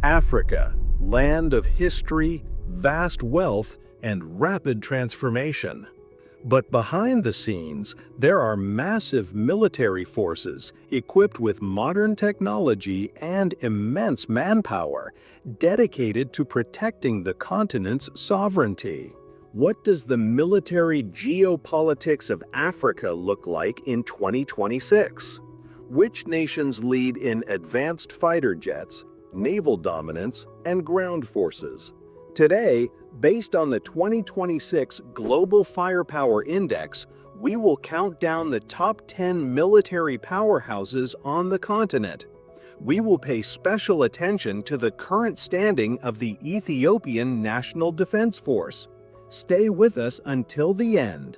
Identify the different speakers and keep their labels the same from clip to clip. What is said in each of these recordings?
Speaker 1: Africa, land of history, vast wealth, and rapid transformation. But behind the scenes, there are massive military forces equipped with modern technology and immense manpower dedicated to protecting the continent's sovereignty. What does the military geopolitics of Africa look like in 2026? Which nations lead in advanced fighter jets, naval dominance, and ground forces? Today, based on the 2026 Global Firepower Index, we will count down the top 10 military powerhouses on the continent. We will pay special attention to the current standing of the Ethiopian National Defense Force. Stay with us until the end.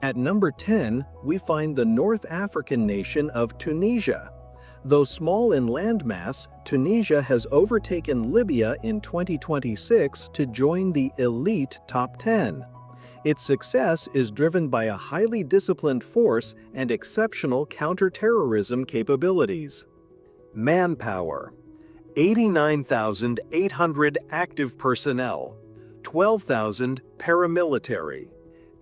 Speaker 1: At number 10, we find the North African nation of Tunisia. Though small in landmass, Tunisia has overtaken Libya in 2026 to join the elite top 10. Its success is driven by a highly disciplined force and exceptional counterterrorism capabilities. Manpower: 89,800 active personnel, 12,000 paramilitary.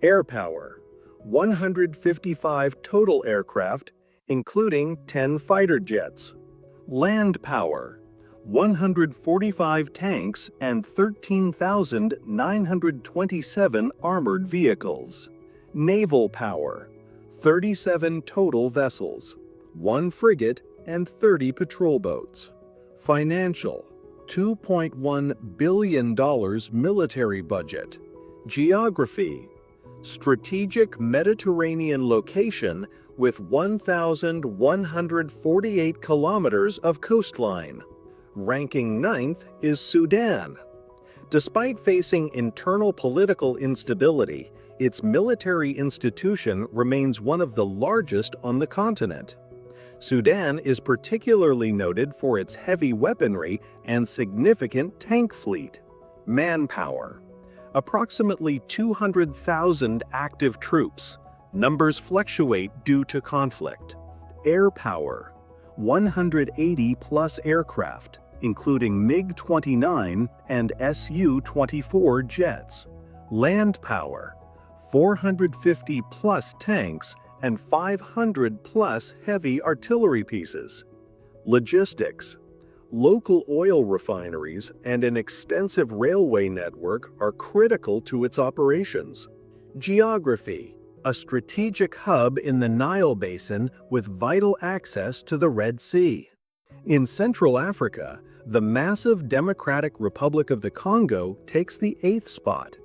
Speaker 1: Air power: 155 total aircraft, including 10 fighter jets. Land power: 145 tanks and 13,927 armored vehicles. Naval power: 37 total vessels, 1 frigate, and 30 patrol boats. Financial: $2.1 billion military budget. Geography: strategic Mediterranean location with 1,148 kilometers of coastline. Ranking 9th is Sudan. Despite facing internal political instability, its military institution remains one of the largest on the continent. Sudan is particularly noted for its heavy weaponry and significant tank fleet. Manpower: approximately 200,000 active troops. Numbers fluctuate due to conflict. Air power: 180-plus aircraft, including MiG-29 and Su-24 jets. Land power: 450-plus tanks and 500-plus heavy artillery pieces. Logistics: local oil refineries and an extensive railway network are critical to its operations. Geography: a strategic hub in the Nile Basin with vital access to the Red Sea. In Central Africa, the massive Democratic Republic of the Congo takes the 8th spot.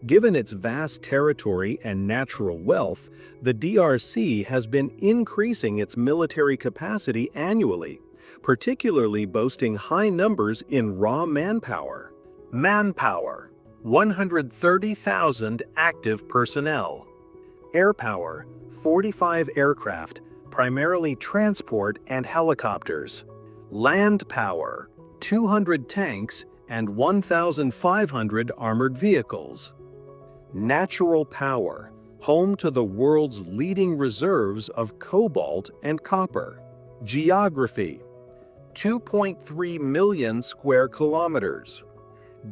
Speaker 1: Given its vast territory and natural wealth, the DRC has been increasing its military capacity annually, particularly boasting high numbers in raw manpower. Manpower: 130,000 active personnel. Air power: 45 aircraft, primarily transport and helicopters. Land power: 200 tanks and 1,500 armored vehicles. Natural power: home to the world's leading reserves of cobalt and copper. Geography: 2.3 million square kilometers.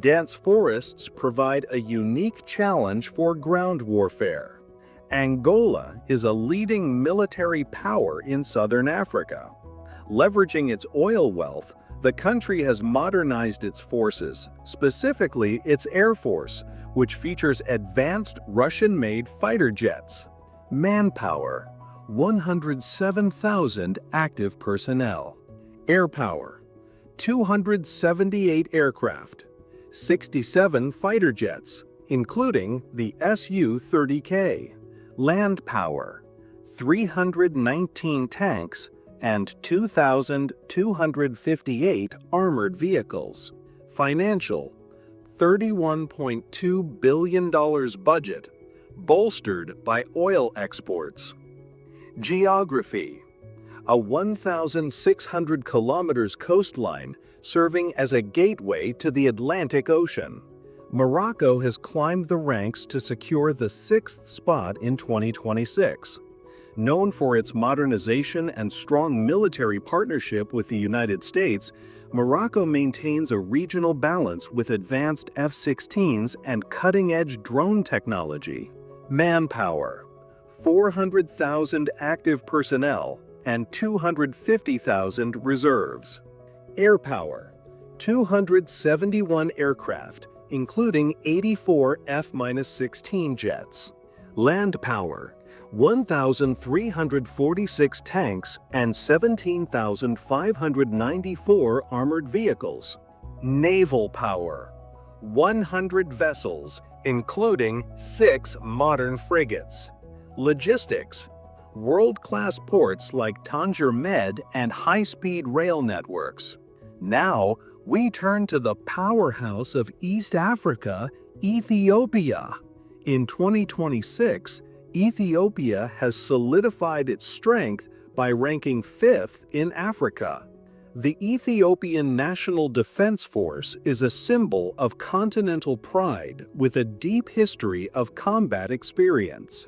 Speaker 1: Dense forests provide a unique challenge for ground warfare. Angola is a leading military power in southern Africa. Leveraging its oil wealth, the country has modernized its forces, specifically its air force, which features advanced Russian-made fighter jets. Manpower: 107,000 active personnel. Air power: 278 aircraft, 67 fighter jets, including the Su-30K. Land power: 319 tanks and 2,258 armored vehicles. Financial: $31.2 billion budget, bolstered by oil exports. Geography: a 1,600 kilometers coastline serving as a gateway to the Atlantic Ocean. Morocco has climbed the ranks to secure the 6th spot in 2026. Known for its modernization and strong military partnership with the United States, Morocco maintains a regional balance with advanced F-16s and cutting-edge drone technology. Manpower: 400,000 active personnel and 250,000 reserves. Air power: 271 aircraft, including 84 F-16 jets. Land power: 1,346 tanks and 17,594 armored vehicles. Naval power: 100 vessels, including 6 modern frigates. Logistics: world-class ports like Tanger Med and high-speed rail networks. Now, we turn to the powerhouse of East Africa, Ethiopia. In 2026, Ethiopia has solidified its strength by ranking 5th in Africa. The Ethiopian National Defense Force is a symbol of continental pride with a deep history of combat experience.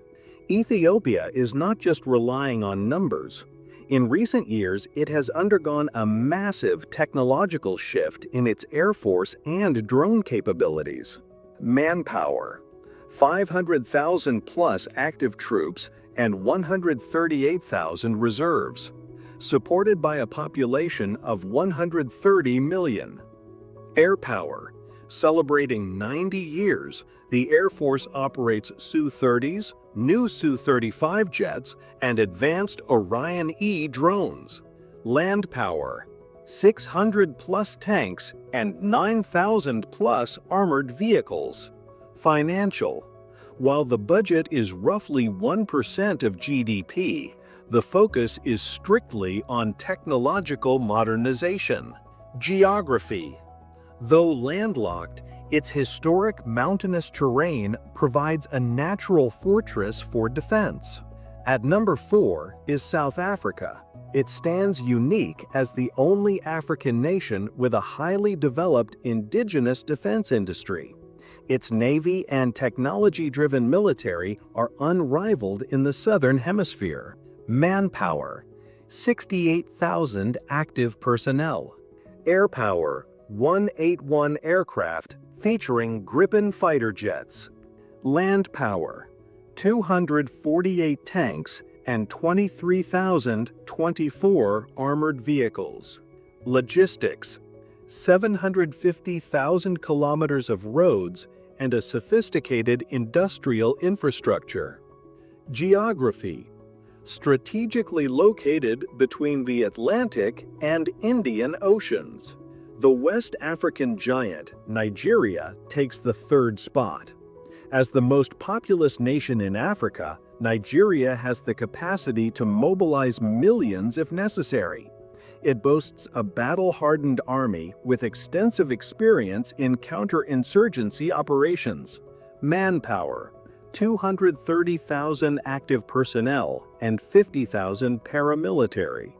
Speaker 1: Ethiopia is not just relying on numbers. In recent years, it has undergone a massive technological shift in its air force and drone capabilities. Manpower: 500,000 plus active troops and 138,000 reserves, supported by a population of 130 million. Air power: celebrating 90 years, the Air Force operates Su-30s, new Su-35 jets, and advanced Orion-E drones. Land power: 600 plus tanks and 9,000 plus armored vehicles. Financial: while the budget is roughly 1% of GDP, the focus is strictly on technological modernization. Geography: though landlocked, its historic mountainous terrain provides a natural fortress for defense. At number 4 is South Africa. It stands unique as the only African nation with a highly developed indigenous defense industry. Its navy and technology-driven military are unrivaled in the Southern Hemisphere. Manpower: 68,000 active personnel. Air power: 181 aircraft featuring Gripen fighter jets. Land power: 248 tanks and 23,024 armored vehicles. Logistics: 750,000 kilometers of roads and a sophisticated industrial infrastructure. Geography: strategically located between the Atlantic and Indian Oceans. The West African giant, Nigeria, takes the 3rd spot. As the most populous nation in Africa, Nigeria has the capacity to mobilize millions if necessary. It boasts a battle-hardened army with extensive experience in counterinsurgency operations. Manpower: 230,000 active personnel and 50,000 paramilitary.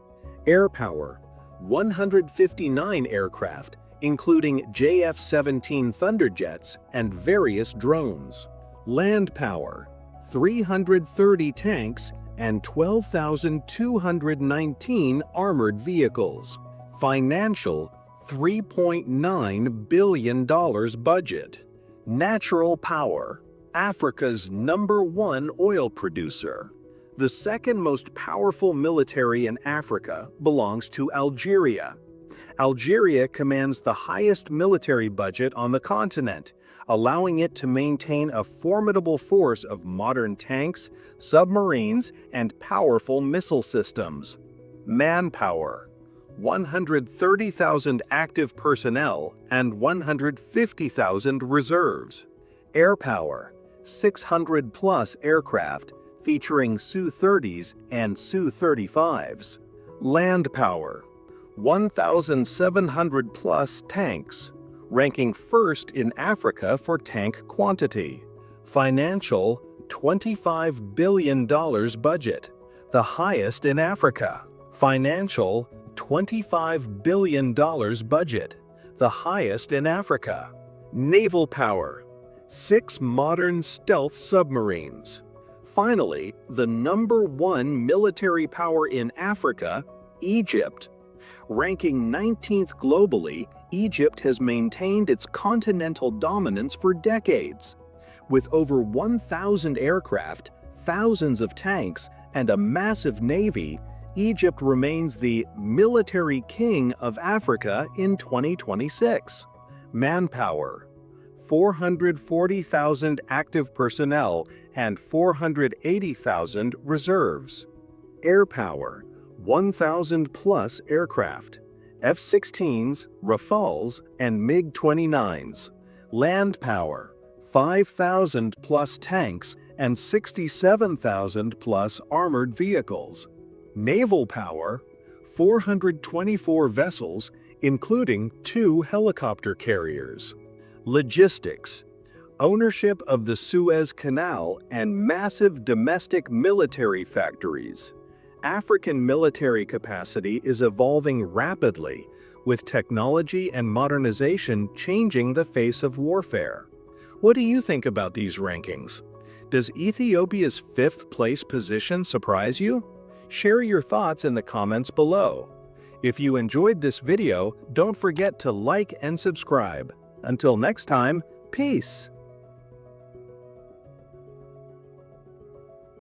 Speaker 1: Air power: 159 aircraft, including JF-17 Thunderjets and various drones. Land power: 330 tanks and 12,219 armored vehicles. Financial: $3.9 billion budget. Natural power: Africa's #1 oil producer. The second most powerful military in Africa belongs to Algeria. Algeria commands the highest military budget on the continent, allowing it to maintain a formidable force of modern tanks, submarines, and powerful missile systems. Manpower: 130,000 active personnel and 150,000 reserves. Air power: 600 plus aircraft, featuring Su-30s and Su-35s. Land power: 1,700 plus tanks, ranking 1st in Africa for tank quantity. Financial: $25 billion budget, the highest in Africa. Financial: $25 billion budget, the highest in Africa. Naval power: 6 modern stealth submarines. Finally, the #1 military power in Africa, Egypt. Ranking 19th globally, Egypt has maintained its continental dominance for decades. With over 1,000 aircraft, thousands of tanks, and a massive navy, Egypt remains the military king of Africa in 2026. Manpower: 440,000 active personnel and 480,000 reserves. Air power: 1,000 plus aircraft, F-16s, Rafales, and MiG-29s. Land power: 5,000 plus tanks and 67,000 plus armored vehicles. Naval power: 424 vessels, including 2 helicopter carriers. Logistics: ownership of the Suez Canal and massive domestic military factories. African military capacity is evolving rapidly, with technology and modernization changing the face of warfare. What do you think about these rankings? Does Ethiopia's 5th place position surprise you? Share your thoughts in the comments below. If you enjoyed this video, don't forget to like and subscribe. Until next time, peace!